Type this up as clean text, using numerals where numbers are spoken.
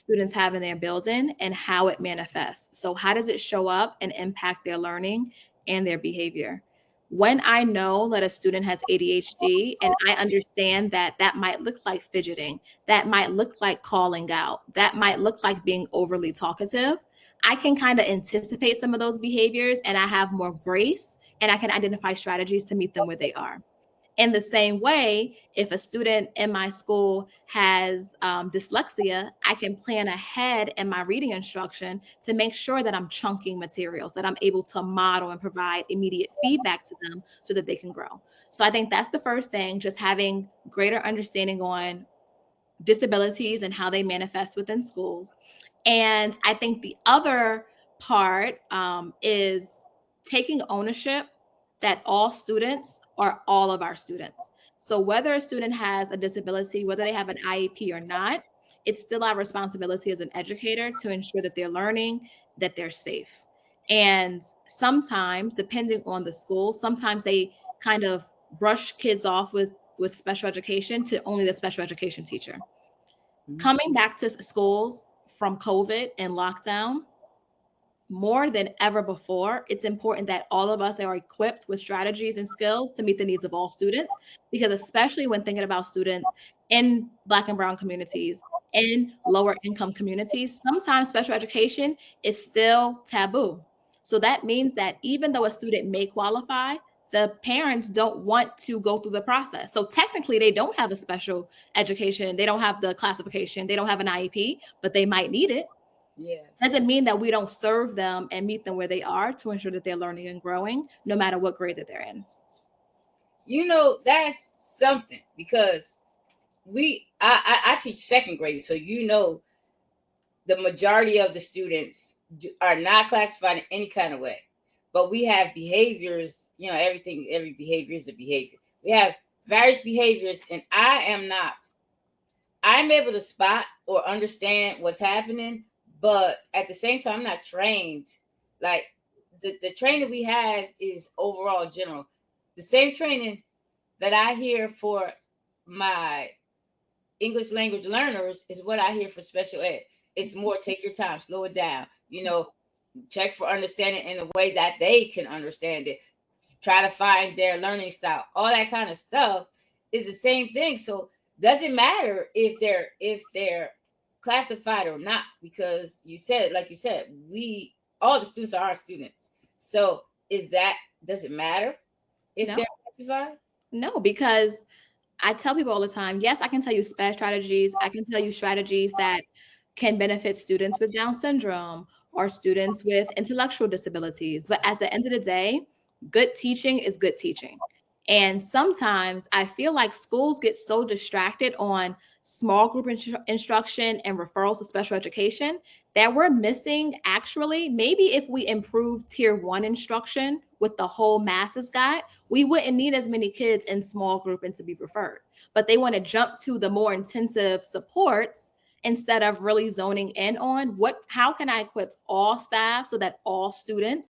students have in their building and how it manifests. So, how does it show up and impact their learning and their behavior? When I know that a student has ADHD and I understand that that might look like fidgeting, that might look like calling out, that might look like being overly talkative, I can kind of anticipate some of those behaviors and I have more grace and I can identify strategies to meet them where they are. In the same way, if a student in my school has dyslexia, I can plan ahead in my reading instruction to make sure that I'm chunking materials, that I'm able to model and provide immediate feedback to them so that they can grow. So I think that's the first thing, just having greater understanding on disabilities and how they manifest within schools. And I think the other part is taking ownership that all students are all of our students. So whether a student has a disability, whether they have an IEP or not, it's still our responsibility as an educator to ensure that they're learning, that they're safe. And sometimes, depending on the school, sometimes they kind of brush kids off with special education to only the special education teacher. Coming back to schools from COVID and lockdown, more than ever before, it's important that all of us are equipped with strategies and skills to meet the needs of all students, because especially when thinking about students in Black and Brown communities, in lower income communities, sometimes special education is still taboo. So that means that even though a student may qualify, the parents don't want to go through the process. So technically, they don't have a special education, they don't have the classification, they don't have an IEP, but they might need it. Yeah. Doesn't mean that we don't serve them and meet them where they are to ensure that they're learning and growing, no matter what grade that they're in. That's something because I teach second grade, so the majority of the students are not classified in any kind of way, but we have behaviors. Every behavior is a behavior. We have various behaviors, and I'm able to spot or understand what's happening, but at the same time, I'm not trained. Like the training we have is overall general. The same training that I hear for my English language learners is what I hear for special ed. It's more take your time, slow it down, check for understanding in a way that they can understand it, try to find their learning style, all that kind of stuff is the same thing. So doesn't matter if they're classified or not, because like you said, we all the students are our students. So is that does it matter if No, they're classified? no, because I tell people all the time, yes, I can tell you SPED strategies. I can tell you strategies that can benefit students with Down syndrome or students with intellectual disabilities. But at the end of the day, good teaching is good teaching. And sometimes I feel like schools get so distracted on small group instruction and referrals to special education that we're missing actually, maybe if we improve tier one instruction with the whole masses guide, we wouldn't need as many kids in small group and to be referred. But they want to jump to the more intensive supports instead of really zoning in on how can I equip all staff so that all students